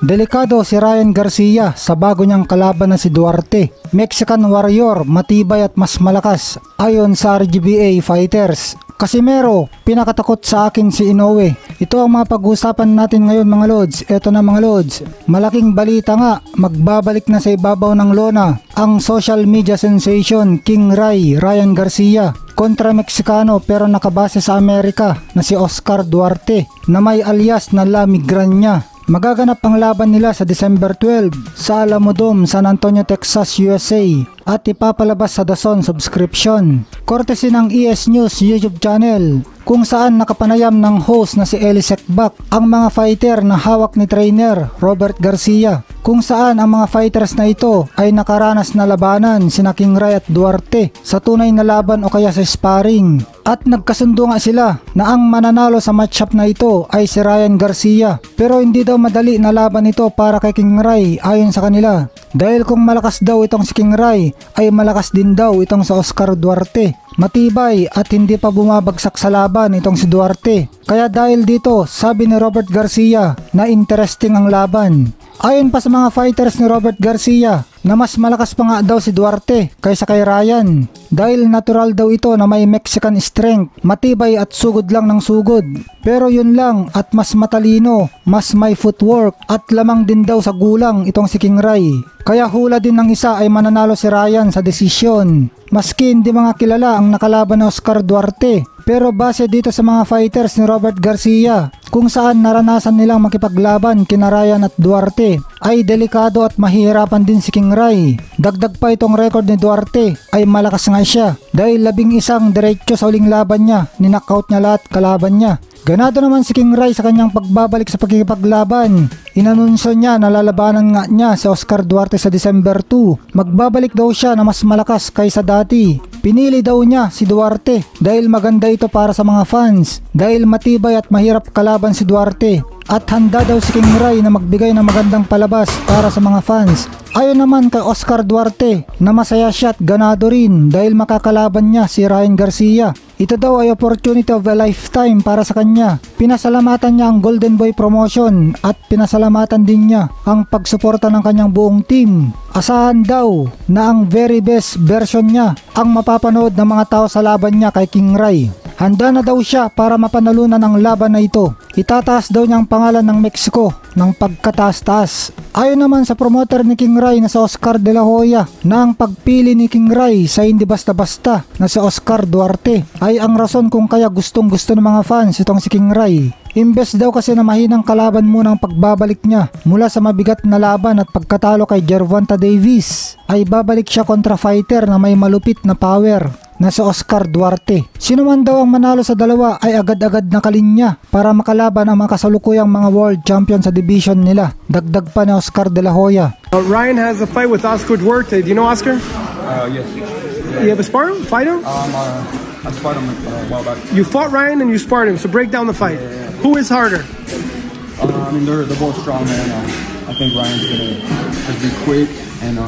Delikado si Ryan Garcia sa bago niyang kalaban na si Duarte. Mexican Warrior, matibay at mas malakas ayon sa RGBA Fighters. Casimero, pinakatakot sa akin si Inoue. Ito ang mga pag-uusapan natin ngayon mga Lods. Ito na mga Lods, malaking balita nga, magbabalik na sa ibabaw ng lona ang social media sensation King Ray, Ryan Garcia kontra Meksikano pero nakabase sa Amerika na si Oscar Duarte na may alias na La Migraña. Magaganap ang laban nila sa December 12 sa Alamo Dome, San Antonio, Texas, USA at ipapalabas sa DAZN subscription. Courtesy ng ES News YouTube channel kung saan nakapanayam ng host na si Eli Sekbak ang mga fighter na hawak ni trainer Robert Garcia, kung saan ang mga fighters na ito ay nakaranas na labanan sina King Ray at Duarte sa tunay na laban o kaya sa sparring. At nagkasundo nga sila na ang mananalo sa matchup na ito ay si Ryan Garcia, pero hindi daw madali na laban ito para kay King Ray ayon sa kanila. Dahil kung malakas daw itong si King Ray ay malakas din daw itong sa Oscar Duarte. Matibay at hindi pa bumabagsak sa laban itong si Duarte. Kaya dahil dito, sabi ni Robert Garcia na interesting ang laban. Ayon pa sa mga fighters ni Robert Garcia na mas malakas pa nga daw si Duarte kaysa kay Ryan. Dahil natural daw ito na may Mexican strength, matibay at sugod lang ng sugod. Pero yun lang at mas matalino, mas may footwork at lamang din daw sa gulang itong si King Ray. Kaya hula din ng isa ay mananalo si Ryan sa desisyon. Maski hindi mga kilala ang nakalaban ni Oscar Duarte. Pero base dito sa mga fighters ni Robert Garcia, kung saan naranasan nilang makipaglaban kina Ryan at Duarte, ay delikado at mahihirapan din si King Ray. Dagdag pa itong record ni Duarte ay malakas nga siya dahil 11 diretso sa huling laban niya, ninockout niya lahat kalaban niya. Ganado naman si King Ray sa kanyang pagbabalik sa pagkikipaglaban. Inanunsyo niya na lalabanan nga niya si Oscar Duarte sa December 2. Magbabalik daw siya na mas malakas kaysa dati. Pinili daw niya si Duarte dahil maganda ito para sa mga fans, dahil matibay at mahirap kalaban si Duarte. At handa daw si King Ray na magbigay ng magandang palabas para sa mga fans. Ayon naman kay Oscar Duarte na masaya siya at ganado rin dahil makakalaban niya si Ryan Garcia. Ito daw ay opportunity of a lifetime para sa kanya. Pinasalamatan niya ang Golden Boy Promotion at pinasalamatan din niya ang pagsuporta ng kanyang buong team. Asahan daw na ang very best version niya ang mapapanood ng mga tao sa laban niya kay King Ray. Handa na daw siya para mapanalunan ang laban na ito. Itataas daw niya ang pangalan ng Mexico ng pagkataas-taas. Ayon naman sa promoter ni King Ray na si Oscar De La Hoya na ang pagpili ni King Ray sa hindi basta-basta na si Oscar Duarte ay ang rason kung kaya gustong-gusto ng mga fans itong si King Ray. Imbes daw kasi na mahinang kalaban muna ang pagbabalik niya mula sa mabigat na laban at pagkatalo kay Gervonta Davis, ay babalik siya kontra fighter na may malupit na power na si Oscar Duarte. Sino man daw ang manalo sa dalawa ay agad-agad na kalinya para makalaban ang mga kasalukuyang mga world champion sa division nila. Dagdag pa ni Oscar De La Hoya. Ryan has a fight with Oscar Duarte. Do you know Oscar? Yes. You have a spar him? Fight him? I sparred him a while back. You fought Ryan and you sparred him, so break down the fight. Who is harder? I mean, they're both strong, man. I think Ryan's gonna just be quick, and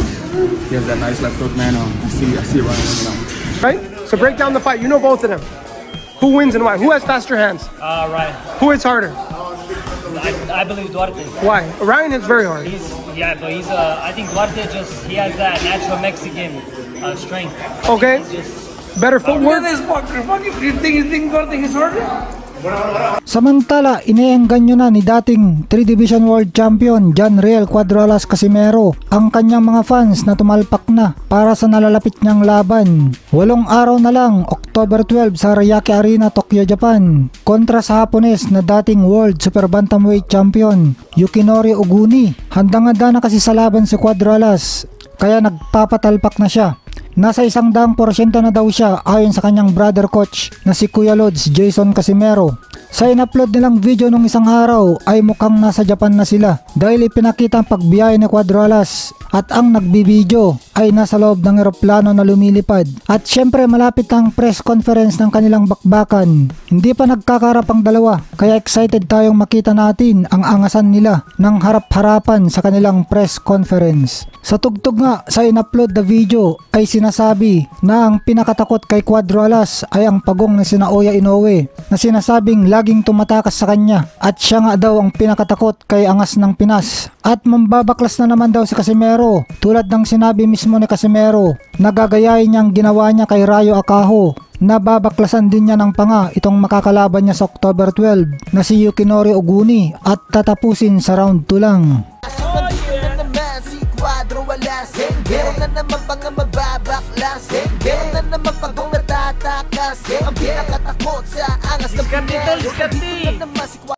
he has that nice left hook, man. I see Ryan winning out. Right? So break down the fight. You know both of them. Who wins and why? Who has faster hands? Ryan. Who hits harder? I believe Duarte. Why? Ryan hits very hard. I think Duarte he has that natural Mexican strength. Okay. Better footwork. You think Duarte hits harder? Samantala, iniengganyo na ni dating 3 Division World Champion John Riel Cuadralas Casimero ang kanyang mga fans na tumalpak na para sa nalalapit niyang laban. 8 araw na lang, October 12 sa Ariake Arena, Tokyo, Japan, kontra sa Hapones na dating World Super Bantamweight Champion Yukinori Oguni. Handang-handa na kasi sa laban si Cuadralas, kaya nagpapatalpak na siya. Nasa 100% na daw siya ayon sa kanyang brother coach na si Kuya Lods Jason Casimero. Sa in-upload nilang video nung isang araw ay mukhang nasa Japan na sila dahil ipinakita ang pagbiyahe ni Cuadrolas at ang nagbibideo ay nasa loob ng eroplano na lumilipad. At syempre malapit ang press conference ng kanilang bakbakan. Hindi pa nagkakarap ang dalawa kaya excited tayong makita natin ang angasan nila ng harap-harapan sa kanilang press conference. Sa tugtog nga sa in-upload na video ay sinasabi na ang pinakatakot kay Cuadrolas ay ang pagong na sina Oya Inoue na sinasabing laging tumatakas sa kanya at siya nga daw ang pinakatakot kay angas ng Pinas. At mambabaklas na naman daw si Casimero tulad ng sinabi mismo ni Casimero na gagayahin niya ang ginawa niya kay Rayo Akaho. Nababaklasan din niya ng panga itong makakalaban niya sa October 12 na si Yukinori Oguni at tatapusin sa round 2 lang. Meron na naman pang magbabaklasin. Meron na naman pang natatakas. Ang pinakatakot sa angas ng Pinoy.